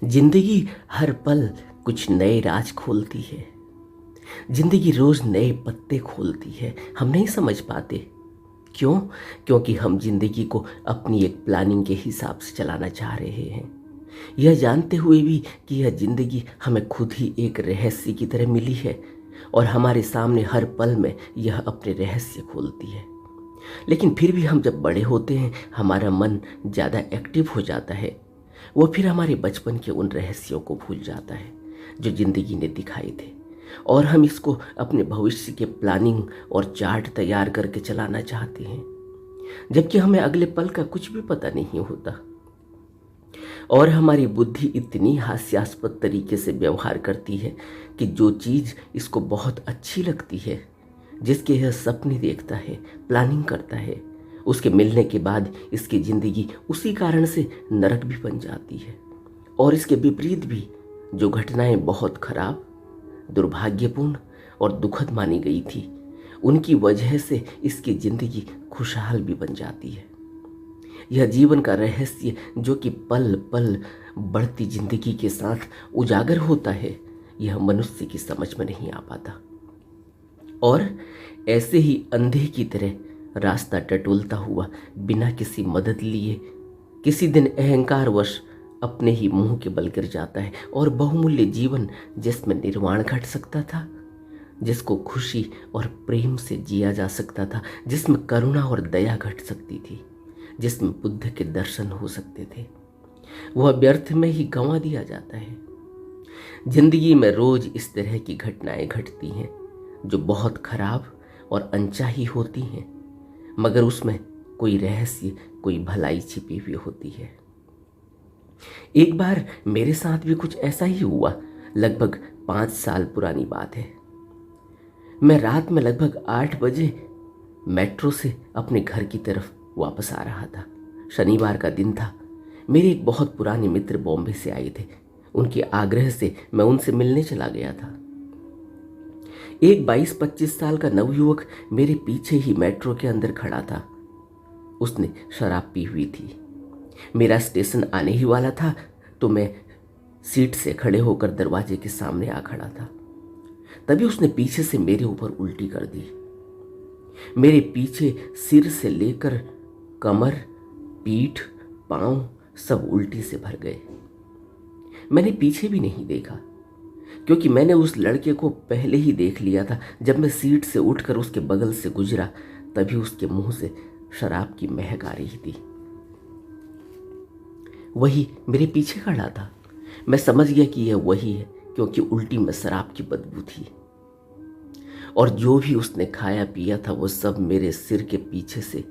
जिंदगी हर पल कुछ नए राज खोलती है। जिंदगी रोज नए पत्ते खोलती है। हम नहीं समझ पाते क्यों? क्योंकि हम जिंदगी को अपनी एक प्लानिंग के हिसाब से चलाना चाह रहे हैं, यह जानते हुए भी कि यह जिंदगी हमें खुद ही एक रहस्य की तरह मिली है और हमारे सामने हर पल में यह अपने रहस्य खोलती है। लेकिन फिर भी हम जब बड़े होते हैं, हमारा मन ज़्यादा एक्टिव हो जाता है। वो फिर हमारे बचपन के उन रहस्यों को भूल जाता है जो जिंदगी ने दिखाए थे, और हम इसको अपने भविष्य के प्लानिंग और चार्ट तैयार करके चलाना चाहते हैं, जबकि हमें अगले पल का कुछ भी पता नहीं होता। और हमारी बुद्धि इतनी हास्यास्पद तरीके से व्यवहार करती है कि जो चीज़ इसको बहुत अच्छी लगती है, जिसके यह सपने देखता है, प्लानिंग करता है, उसके मिलने के बाद इसकी ज़िंदगी उसी कारण से नरक भी बन जाती है। और इसके विपरीत भी जो घटनाएं बहुत खराब, दुर्भाग्यपूर्ण और दुखद मानी गई थी, उनकी वजह से इसकी ज़िंदगी खुशहाल भी बन जाती है। यह जीवन का रहस्य जो कि पल पल बढ़ती जिंदगी के साथ उजागर होता है, यह मनुष्य की समझ में नहीं आ पाता, और ऐसे ही अंधे की तरह रास्ता टटोलता हुआ बिना किसी मदद लिए किसी दिन अहंकारवश अपने ही मुंह के बल गिर जाता है। और बहुमूल्य जीवन जिसमें निर्वाण घट सकता था, जिसको खुशी और प्रेम से जिया जा सकता था, जिसमें करुणा और दया घट सकती थी, जिसमें बुद्ध के दर्शन हो सकते थे, वह व्यर्थ में ही गंवा दिया जाता है। जिंदगी में रोज इस तरह की घटनाएं घटती हैं जो बहुत खराब और अनचाही होती हैं, मगर उसमें कोई रहस्य, कोई भलाई छिपी हुई होती है। एक बार मेरे साथ भी कुछ ऐसा ही हुआ। लगभग 5 साल पुरानी बात है। मैं रात में लगभग 8 बजे मेट्रो से अपने घर की तरफ वापस आ रहा था। शनिवार का दिन था। मेरे एक बहुत पुराने मित्र बॉम्बे से आए थे। उनके आग्रह से मैं उनसे मिलने चला गया था। एक 22-25 साल का नवयुवक मेरे पीछे ही मेट्रो के अंदर खड़ा था। उसने शराब पी हुई थी। मेरा स्टेशन आने ही वाला था, तो मैं सीट से खड़े होकर दरवाजे के सामने आ खड़ा था। तभी उसने पीछे से मेरे ऊपर उल्टी कर दी। मेरे पीछे सिर से लेकर कमर, पीठ, पांव सब उल्टी से भर गए। मैंने पीछे भी नहीं देखा, क्योंकि मैंने उस लड़के को पहले ही देख लिया था। जब मैं सीट से उठकर उसके बगल से गुजरा, तभी उसके मुंह से शराब की महक आ रही थी। वही मेरे पीछे खड़ा था। मैं समझ गया कि यह वही है, क्योंकि उल्टी में शराब की बदबू थी, और जो भी उसने खाया पिया था वो सब मेरे सिर के पीछे से,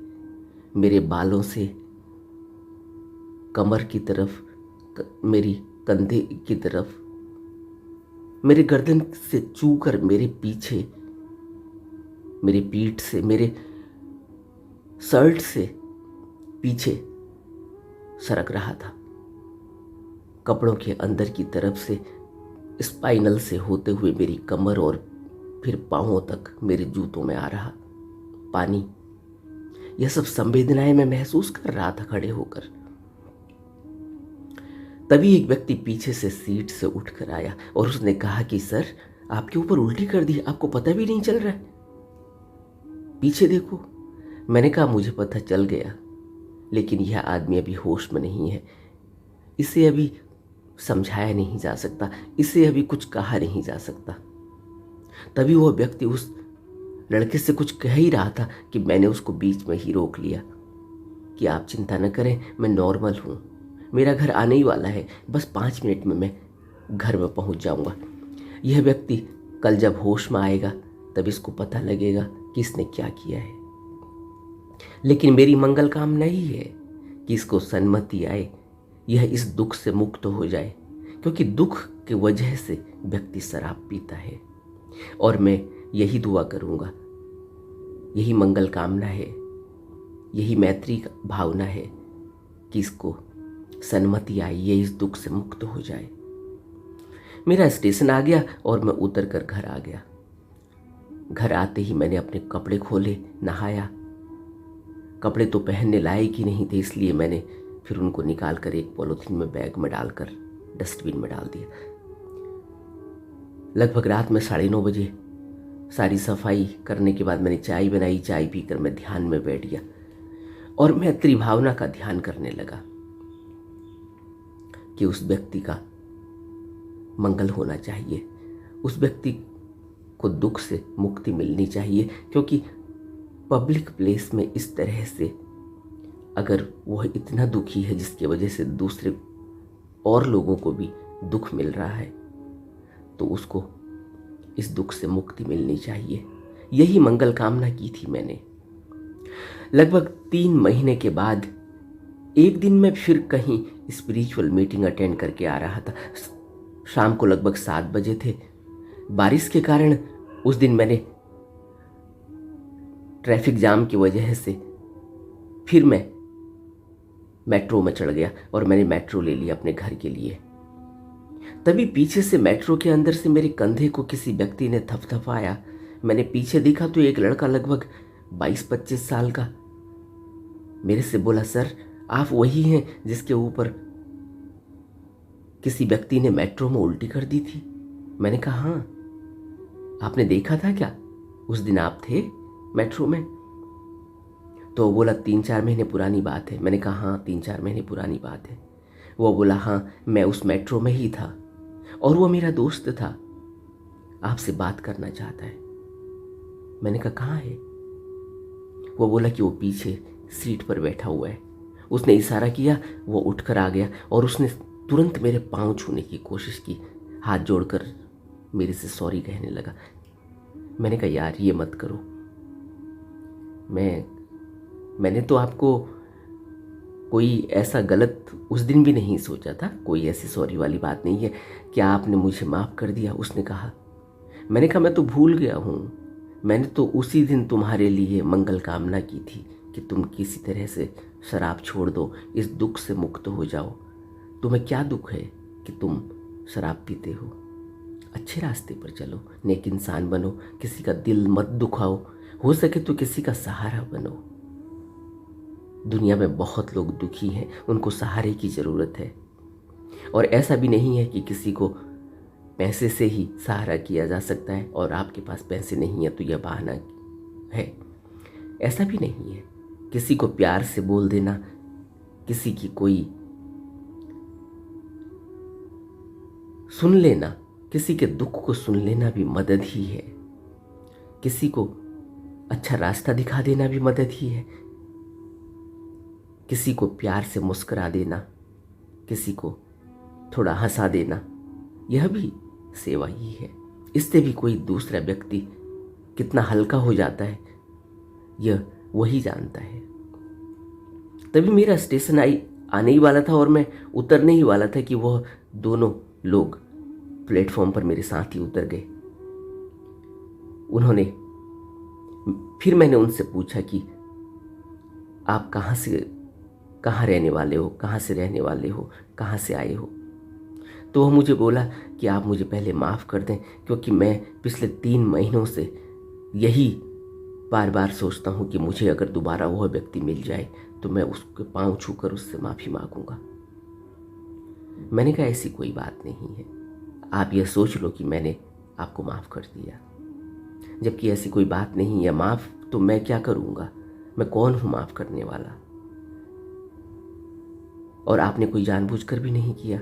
मेरे बालों से कमर की तरफ, मेरी कंधे की तरफ, मेरे गर्दन से चूकर मेरे पीछे, मेरी पीठ से, मेरे शर्ट से पीछे सरक रहा था। कपड़ों के अंदर की तरफ से, स्पाइनल से होते हुए मेरी कमर और फिर पांवों तक मेरे जूतों में आ रहा पानी। यह सब संवेदनाएं मैं महसूस कर रहा था खड़े होकर। तभी एक व्यक्ति पीछे से सीट से उठकर आया और उसने कहा कि सर, आपके ऊपर उल्टी कर दी, आपको पता भी नहीं चल रहा है, पीछे देखो। मैंने कहा मुझे पता चल गया, लेकिन यह आदमी अभी होश में नहीं है, इसे अभी समझाया नहीं जा सकता, इसे अभी कुछ कहा नहीं जा सकता। तभी वह व्यक्ति उस लड़के से कुछ कह ही रहा था कि मैंने उसको बीच में ही रोक लिया कि आप चिंता न करें, मैं नॉर्मल हूँ, मेरा घर आने ही वाला है, बस 5 मिनट में मैं घर में पहुँच जाऊँगा। यह व्यक्ति कल जब होश में आएगा तब इसको पता लगेगा कि इसने क्या किया है। लेकिन मेरी मंगल कामना ही है कि इसको सन्मति आए, यह इस दुख से मुक्त हो जाए, क्योंकि दुख की वजह से व्यक्ति शराब पीता है। और मैं यही दुआ करूँगा, यही मंगल कामना है, यही मैत्री का भावना है कि इसको सन्मति आए, ये इस दुख से मुक्त हो जाए। मेरा स्टेशन आ गया और मैं उतर कर घर आ गया। घर आते ही मैंने अपने कपड़े खोले, नहाया। कपड़े तो पहनने लायक ही नहीं थे, इसलिए मैंने फिर उनको निकाल कर एक पॉलीथीन में बैग में डालकर डस्टबिन में डाल दिया। लगभग रात में 9:30 बजे सारी सफाई करने के बाद मैंने चाय बनाई। चाय पीकर मैं ध्यान में बैठ गया और मैं त्रिभावना का ध्यान करने लगा कि उस व्यक्ति का मंगल होना चाहिए, उस व्यक्ति को दुख से मुक्ति मिलनी चाहिए, क्योंकि पब्लिक प्लेस में इस तरह से अगर वह इतना दुखी है जिसकी वजह से दूसरे और लोगों को भी दुख मिल रहा है, तो उसको इस दुख से मुक्ति मिलनी चाहिए। यही मंगल कामना की थी मैंने। लगभग 3 महीने के बाद एक दिन मैं फिर कहीं स्पिरिचुअल मीटिंग अटेंड करके आ रहा था। शाम को लगभग 7 बजे थे। बारिश के कारण उस दिन मैंने ट्रैफिक जाम की वजह से फिर मैं मेट्रो में चढ़ गया और मैंने मेट्रो ले लिया अपने घर के लिए। तभी पीछे से मेट्रो के अंदर से मेरे कंधे को किसी व्यक्ति ने थपथपाया। मैंने पीछे देखा तो एक लड़का लगभग 22-25 साल का मेरे से बोला, सर आप वही हैं जिसके ऊपर किसी व्यक्ति ने मेट्रो में उल्टी कर दी थी? मैंने कहा हाँ। आपने देखा था क्या? उस दिन आप थे मेट्रो में? तो वो बोला 3-4 महीने पुरानी बात है। मैंने कहा हाँ 3-4 महीने पुरानी बात है। वो बोला हाँ मैं उस मेट्रो में ही था और वो मेरा दोस्त था, आपसे बात करना चाहता है। मैंने कहा कहाँ है? वो बोला कि वो पीछे सीट पर बैठा हुआ है। उसने इशारा किया, वो उठकर आ गया और उसने तुरंत मेरे पाँव छूने की कोशिश की, हाथ जोड़कर मेरे से सॉरी कहने लगा। मैंने कहा यार ये मत करो, मैंने तो आपको कोई ऐसा गलत उस दिन भी नहीं सोचा था, कोई ऐसी सॉरी वाली बात नहीं है, क्या आपने मुझे माफ़ कर दिया? उसने कहा। मैंने कहा मैं तो भूल गया हूँ, मैंने तो उसी दिन तुम्हारे लिए मंगल कामना की थी कि तुम किसी तरह से शराब छोड़ दो, इस दुख से मुक्त हो जाओ। तुम्हें क्या दुख है कि तुम शराब पीते हो? अच्छे रास्ते पर चलो, नेक इंसान बनो, किसी का दिल मत दुखाओ, हो सके तो किसी का सहारा बनो। दुनिया में बहुत लोग दुखी हैं, उनको सहारे की ज़रूरत है। और ऐसा भी नहीं है कि किसी को पैसे से ही सहारा किया जा सकता है और आपके पास पैसे नहीं है तो यह बहाना है, ऐसा भी नहीं है। किसी को प्यार से बोल देना, किसी की कोई सुन लेना, किसी के दुख को सुन लेना भी मदद ही है। किसी को अच्छा रास्ता दिखा देना भी मदद ही है। किसी को प्यार से मुस्कुरा देना, किसी को थोड़ा हंसा देना, यह भी सेवा ही है। इससे भी कोई दूसरा व्यक्ति कितना हल्का हो जाता है, यह वही जानता है। तभी मेरा स्टेशन आने ही वाला था और मैं उतरने ही वाला था कि वह दोनों लोग प्लेटफॉर्म पर मेरे साथ ही उतर गए। फिर मैंने उनसे पूछा कि आप कहाँ रहने वाले हो, कहाँ से रहने वाले हो, कहाँ से आए हो? तो वह मुझे बोला कि आप मुझे पहले माफ़ कर दें, क्योंकि मैं पिछले 3 महीनों से यही बार बार सोचता हूँ कि मुझे अगर दोबारा वह व्यक्ति मिल जाए तो मैं उसके पाँव छूकर उससे माफ़ी मांगूंगा। मैंने कहा ऐसी कोई बात नहीं है, आप यह सोच लो कि मैंने आपको माफ़ कर दिया, जबकि ऐसी कोई बात नहीं है। माफ़ तो मैं क्या करूँगा, मैं कौन हूँ माफ़ करने वाला? और आपने कोई जानबूझकर भी नहीं किया,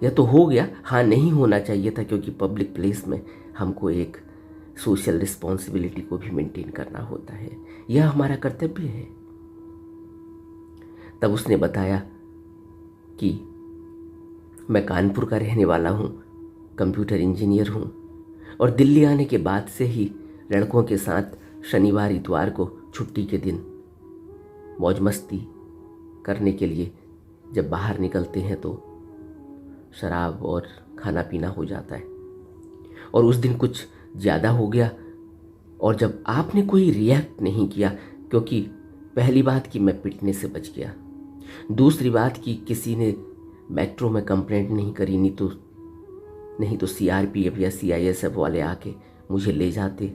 यह तो हो गया। हाँ नहीं होना चाहिए था, क्योंकि पब्लिक प्लेस में हमको एक सोशल रिस्पॉन्सिबिलिटी को भी मेंटेन करना होता है, यह हमारा कर्तव्य है। तब उसने बताया कि मैं कानपुर का रहने वाला हूँ, कंप्यूटर इंजीनियर हूँ और दिल्ली आने के बाद से ही लड़कों के साथ शनिवार इतवार को छुट्टी के दिन मौज मस्ती करने के लिए जब बाहर निकलते हैं तो शराब और खाना पीना हो जाता है। और उस दिन कुछ ज़्यादा हो गया और जब आपने कोई रिएक्ट नहीं किया, क्योंकि पहली बात कि मैं पिटने से बच गया, दूसरी बात कि किसी ने मेट्रो में कंप्लेंट नहीं करी, नहीं तो सीआरपीएफ या सीआईएसएफ वाले आके मुझे ले जाते,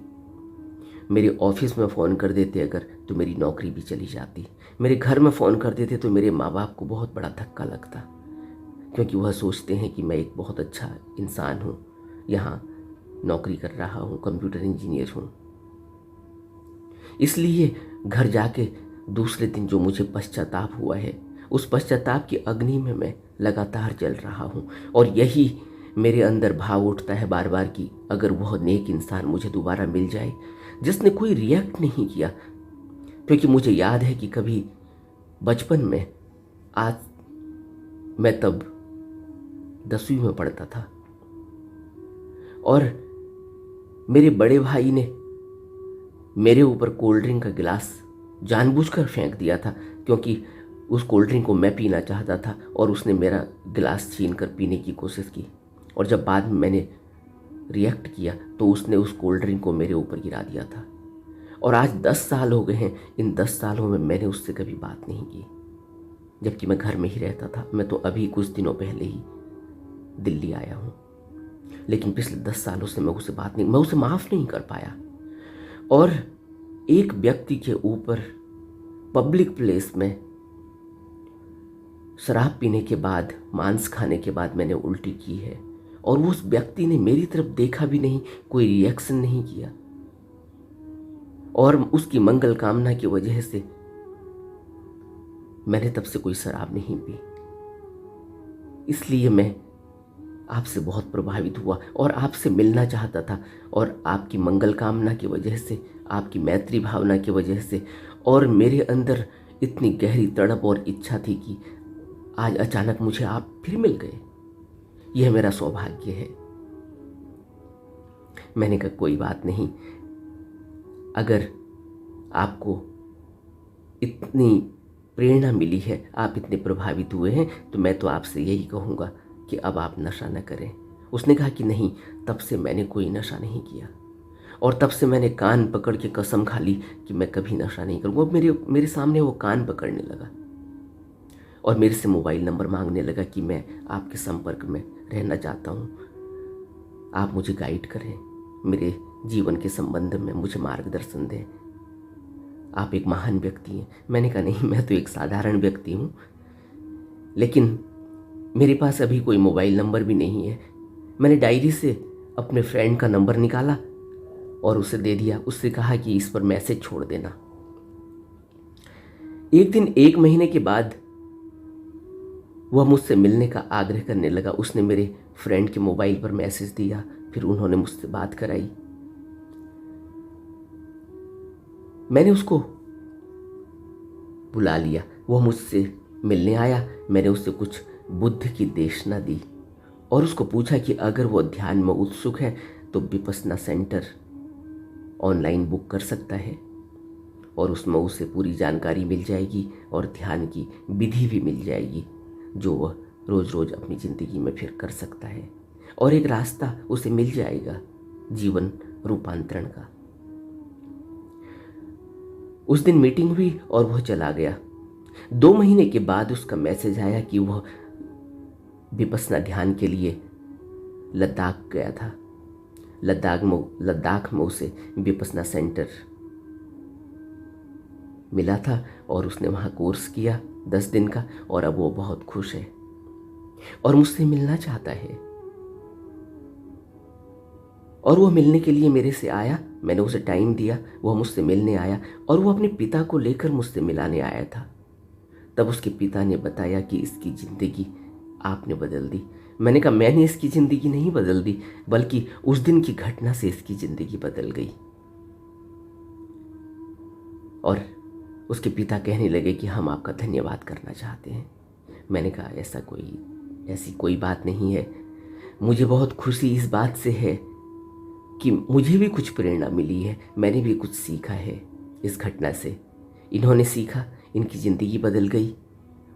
मेरे ऑफिस में फ़ोन कर देते अगर, तो मेरी नौकरी भी चली जाती, मेरे घर में फ़ोन कर देते तो मेरे माँ बाप को बहुत बड़ा धक्का लगता। क्योंकि वह सोचते हैं कि मैं एक बहुत अच्छा इंसान हूँ, यहाँ नौकरी कर रहा हूँ, कंप्यूटर इंजीनियर हूँ। इसलिए घर जाके दूसरे दिन जो मुझे पश्चाताप हुआ है, उस पश्चाताप की अग्नि में मैं लगातार जल रहा हूँ। और यही मेरे अंदर भाव उठता है बार बार कि अगर वह नेक इंसान मुझे दोबारा मिल जाए जिसने कोई रिएक्ट नहीं किया। क्योंकि मुझे याद है कि कभी बचपन में, आज मैं तब 10वीं में पढ़ता था, और मेरे बड़े भाई ने मेरे ऊपर कोल्ड ड्रिंक का गिलास जानबूझकर फेंक दिया था, क्योंकि उस कोल्ड ड्रिंक को मैं पीना चाहता था और उसने मेरा गिलास छीन कर पीने की कोशिश की। और जब बाद में मैंने रिएक्ट किया तो उसने उस कोल्ड ड्रिंक को मेरे ऊपर गिरा दिया था। और आज 10 साल हो गए हैं। इन 10 सालों में मैंने उससे कभी बात नहीं की, जबकि मैं घर में ही रहता था। मैं तो अभी कुछ दिनों पहले ही दिल्ली आया हूँ, लेकिन पिछले 10 सालों से मैं उसे माफ़ नहीं कर पाया। और एक व्यक्ति के ऊपर पब्लिक प्लेस में शराब पीने के बाद, मांस खाने के बाद मैंने उल्टी की है, और उस व्यक्ति ने मेरी तरफ देखा भी नहीं, कोई रिएक्शन नहीं किया। और उसकी मंगल कामना की वजह से मैंने तब से कोई शराब नहीं पी। इसलिए मैं आपसे बहुत प्रभावित हुआ और आपसे मिलना चाहता था। और आपकी मंगल कामना की वजह से, आपकी मैत्री भावना की वजह से, और मेरे अंदर इतनी गहरी तड़प और इच्छा थी कि आज अचानक मुझे आप फिर मिल गए। यह मेरा सौभाग्य है। मैंने कहा कोई बात नहीं, अगर आपको इतनी प्रेरणा मिली है, आप इतने प्रभावित हुए हैं, तो मैं तो आपसे यही कहूँगा कि अब आप नशा न करें। उसने कहा कि नहीं, तब से मैंने कोई नशा नहीं किया, और तब से मैंने कान पकड़ के कसम खा ली कि मैं कभी नशा नहीं करूँगा। मेरे सामने वो कान पकड़ने लगा और मेरे से मोबाइल नंबर मांगने लगा कि मैं आपके संपर्क में रहना चाहता हूँ, आप मुझे गाइड करें, मेरे जीवन के संबंध में मुझे मार्गदर्शन दें, आप एक महान व्यक्ति हैं। मैंने कहा नहीं, मैं तो एक साधारण व्यक्ति हूँ, लेकिन मेरे पास अभी कोई मोबाइल नंबर भी नहीं है। मैंने डायरी से अपने फ्रेंड का नंबर निकाला और उसे दे दिया। उससे कहा कि इस पर मैसेज छोड़ देना। एक दिन 1 महीने के बाद वह मुझसे मिलने का आग्रह करने लगा। उसने मेरे फ्रेंड के मोबाइल पर मैसेज दिया, फिर उन्होंने मुझसे बात कराई। मैंने उसको बुला लिया, वह मुझसे मिलने आया। मैंने उससे कुछ बुद्ध की देशना दी और उसको पूछा कि अगर वो ध्यान में उत्सुक है तो विपस्सना सेंटर ऑनलाइन बुक कर सकता है, और उसमें उसे पूरी जानकारी मिल जाएगी और ध्यान की विधि भी मिल जाएगी जो वह रोज़ रोज़ अपनी ज़िंदगी में फिर कर सकता है, और एक रास्ता उसे मिल जाएगा जीवन रूपांतरण का। उस दिन मीटिंग हुई और वह चला गया। 2 महीने के बाद उसका मैसेज आया कि वह विपस्सना ध्यान के लिए लद्दाख गया था। लद्दाख में उसे विपस्सना सेंटर मिला था और उसने वहाँ कोर्स किया 10 दिन का, और अब वो बहुत खुश है और मुझसे मिलना चाहता है। और वह मिलने के लिए मेरे से आया। मैंने उसे टाइम दिया, वह मुझसे मिलने आया और वह अपने पिता को लेकर मुझसे मिलाने आया था। तब उसके पिता ने बताया कि इसकी ज़िंदगी आपने बदल दी। मैंने कहा मैंने इसकी ज़िंदगी नहीं बदल दी, बल्कि उस दिन की घटना से इसकी ज़िंदगी बदल गई। और उसके पिता कहने लगे कि हम आपका धन्यवाद करना चाहते हैं। मैंने कहा ऐसी कोई बात नहीं है। मुझे बहुत खुशी इस बात से है कि मुझे भी कुछ प्रेरणा मिली है, मैंने भी कुछ सीखा है इस घटना से। इन्होंने सीखा, इनकी ज़िंदगी बदल गई,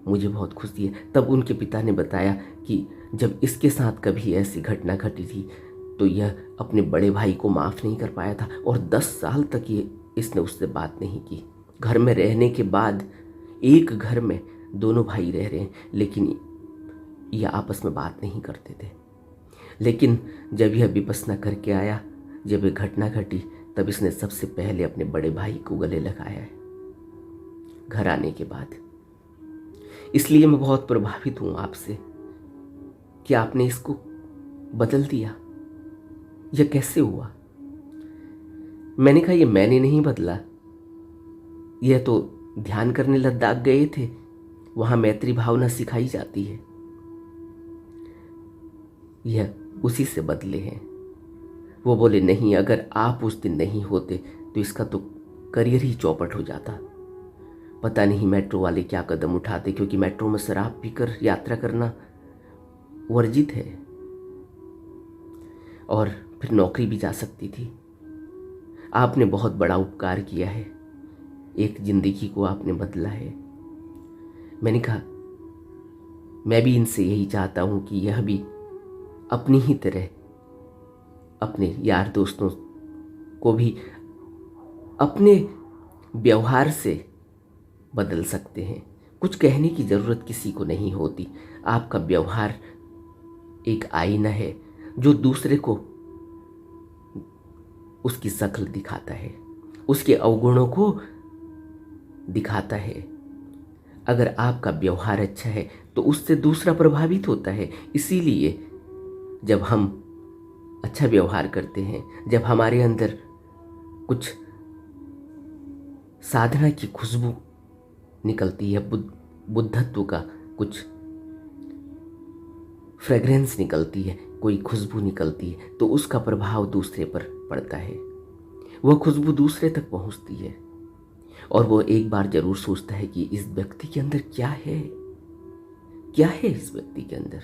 मुझे बहुत खुशी है। तब उनके पिता ने बताया कि जब इसके साथ कभी ऐसी घटना घटी थी तो यह अपने बड़े भाई को माफ़ नहीं कर पाया था, और 10 साल तक इसने उससे बात नहीं की। घर में रहने के बाद एक घर में दोनों भाई रह रहे हैं, लेकिन यह आपस में बात नहीं करते थे। लेकिन जब यह विपस्सना करके आया, जब यह घटना घटी, तब इसने सबसे पहले अपने बड़े भाई को गले लगाया है घर आने के बाद। इसलिए मैं बहुत प्रभावित हूँ आपसे क्या आपने इसको बदल दिया? यह कैसे हुआ? मैंने कहा, ये मैंने नहीं बदला, यह तो ध्यान करने लद्दाख गए थे, वहां मैत्री भावना सिखाई जाती है, यह उसी से बदले हैं। वो बोले, नहीं, अगर आप उस दिन नहीं होते तो इसका तो करियर ही चौपट हो जाता। पता नहीं मेट्रो वाले क्या कदम उठाते, क्योंकि मेट्रो में शराब पीकर यात्रा करना वर्जित है और फिर नौकरी भी जा सकती थी। आपने बहुत बड़ा उपकार किया है, एक जिंदगी को आपने बदला है। मैंने कहा, मैं भी इनसे यही चाहता हूं कि यह भी अपनी ही तरह अपने यार दोस्तों को भी अपने व्यवहार से बदल सकते हैं। कुछ कहने की ज़रूरत किसी को नहीं होती। आपका व्यवहार एक आईना है जो दूसरे को उसकी शक्ल दिखाता है, उसके अवगुणों को दिखाता है। अगर आपका व्यवहार अच्छा है तो उससे दूसरा प्रभावित होता है। इसीलिए जब हम अच्छा व्यवहार करते हैं, जब हमारे अंदर कुछ साधना की खुशबू निकलती है, बुद्धत्व का कुछ फ्रेग्रेंस निकलती है, कोई खुशबू निकलती है, तो उसका प्रभाव दूसरे पर पड़ता है। वह खुशबू दूसरे तक पहुंचती है और वो एक बार जरूर सोचता है कि इस व्यक्ति के अंदर क्या है, क्या है इस व्यक्ति के अंदर।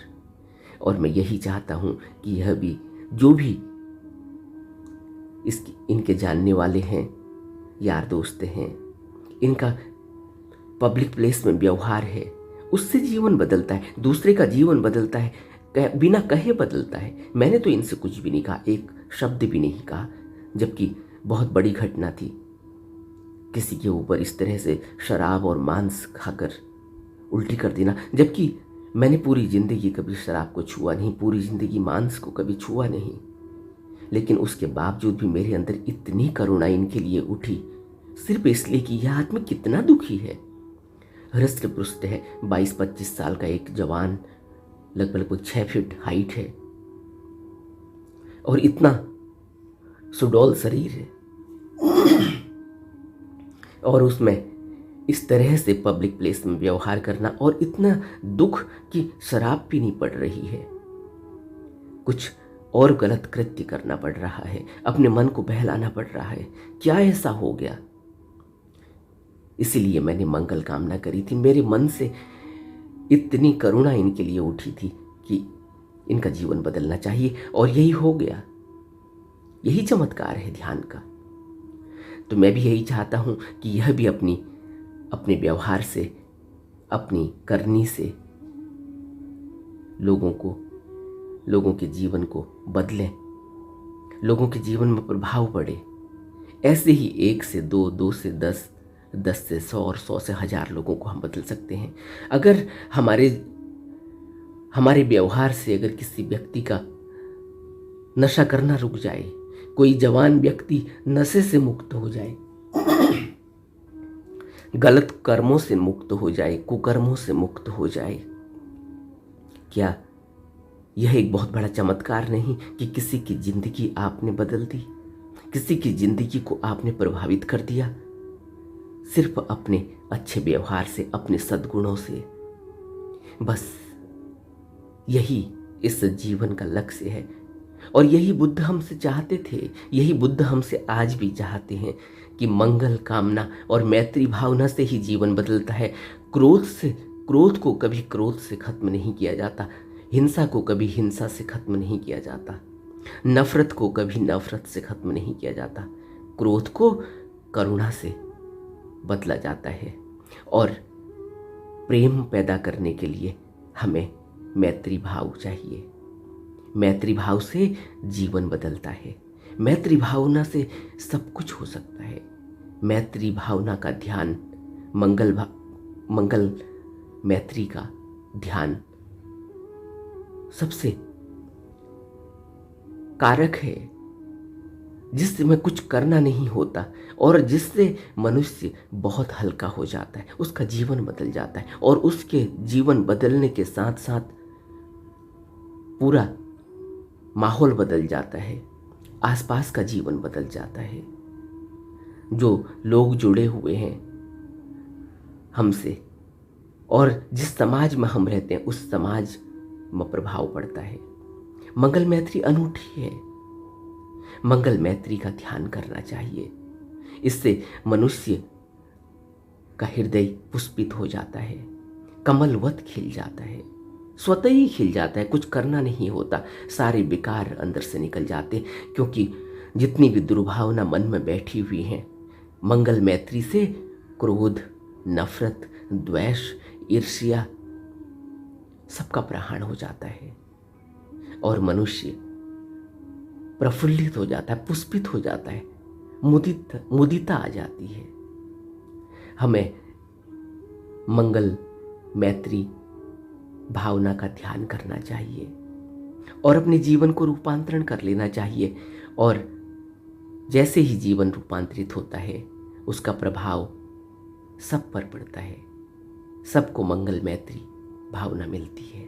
और मैं यही चाहता हूं कि यह भी, जो भी इनके जानने वाले हैं, यार दोस्त हैं, इनका पब्लिक प्लेस में व्यवहार है, उससे जीवन बदलता है, दूसरे का जीवन बदलता है, बिना कहे बदलता है। मैंने तो इनसे कुछ भी नहीं कहा, एक शब्द भी नहीं कहा, जबकि बहुत बड़ी घटना थी किसी के ऊपर इस तरह से शराब और मांस खाकर उल्टी कर देना। जबकि मैंने पूरी ज़िंदगी कभी शराब को छुआ नहीं, पूरी ज़िंदगी मांस को कभी छुआ नहीं, लेकिन उसके बावजूद भी मेरे अंदर इतनी करुणा इनके लिए उठी, सिर्फ इसलिए कि यह आदमी कितना दुखी है। हृष्ट पुष्ट है, 22-25 साल का एक जवान, लगभग 6 फीट हाइट है और इतना सुडौल शरीर है, और उसमें इस तरह से पब्लिक प्लेस में व्यवहार करना, और इतना दुख कि शराब पीनी पड़ रही है, कुछ और गलत कृत्य करना पड़ रहा है, अपने मन को बहलाना पड़ रहा है। क्या ऐसा हो गया? इसीलिए मैंने मंगल कामना करी थी। मेरे मन से इतनी करुणा इनके लिए उठी थी कि इनका जीवन बदलना चाहिए, और यही हो गया। यही चमत्कार है ध्यान का। तो मैं भी यही चाहता हूं कि यह भी अपने व्यवहार से, अपनी करनी से लोगों के जीवन को बदलें, लोगों के जीवन में प्रभाव पड़े। ऐसे ही 1 से 2, 2 से 10, 10 से 100 और 100 से 1000 लोगों को हम बदल सकते हैं। अगर हमारे व्यवहार से अगर किसी व्यक्ति का नशा करना रुक जाए, कोई जवान व्यक्ति नशे से मुक्त हो जाए, गलत कर्मों से मुक्त हो जाए, कुकर्मों से मुक्त हो जाए, क्या यह एक बहुत बड़ा चमत्कार नहीं कि किसी की जिंदगी आपने बदल दी, किसी की जिंदगी को आपने प्रभावित कर दिया, सिर्फ अपने अच्छे व्यवहार से, अपने सद्गुणों से। बस यही इस जीवन का लक्ष्य है, और यही बुद्ध हमसे चाहते थे, यही बुद्ध हमसे आज भी चाहते हैं कि मंगल कामना और मैत्री भावना से ही जीवन बदलता है। क्रोध को कभी क्रोध से खत्म नहीं किया जाता, हिंसा को कभी हिंसा से खत्म नहीं किया जाता, नफरत को कभी नफरत से खत्म नहीं किया जाता। क्रोध को करुणा से बदला जाता है, और प्रेम पैदा करने के लिए हमें मैत्री भाव चाहिए। मैत्री भाव से जीवन बदलता है, मैत्री भावना से सब कुछ हो सकता है। मैत्री भावना का ध्यान, मंगल मैत्री का ध्यान सबसे कारक है, जिससे में कुछ करना नहीं होता और जिससे मनुष्य बहुत हल्का हो जाता है, उसका जीवन बदल जाता है, और उसके जीवन बदलने के साथ साथ पूरा माहौल बदल जाता है, आसपास का जीवन बदल जाता है। जो लोग जुड़े हुए हैं हमसे और जिस समाज में हम रहते हैं उस समाज में प्रभाव पड़ता है। मंगल मैत्री अनूठी है। मंगल मैत्री का ध्यान करना चाहिए। इससे मनुष्य का हृदय पुष्पित हो जाता है, कमलवत खिल जाता है, स्वतः ही खिल जाता है। कुछ करना नहीं होता, सारे विकार अंदर से निकल जाते, क्योंकि जितनी भी दुर्भावना मन में बैठी हुई हैं, मंगल मैत्री से क्रोध, नफरत, द्वेष, ईर्ष्या सबका प्रहार हो जाता है और मनुष्य प्रफुल्लित हो जाता है, पुष्पित हो जाता है, मुदिता आ जाती है। हमें मंगल मैत्री भावना का ध्यान करना चाहिए और अपने जीवन को रूपांतरण कर लेना चाहिए। और जैसे ही जीवन रूपांतरित होता है उसका प्रभाव सब पर पड़ता है, सबको मंगल मैत्री भावना मिलती है।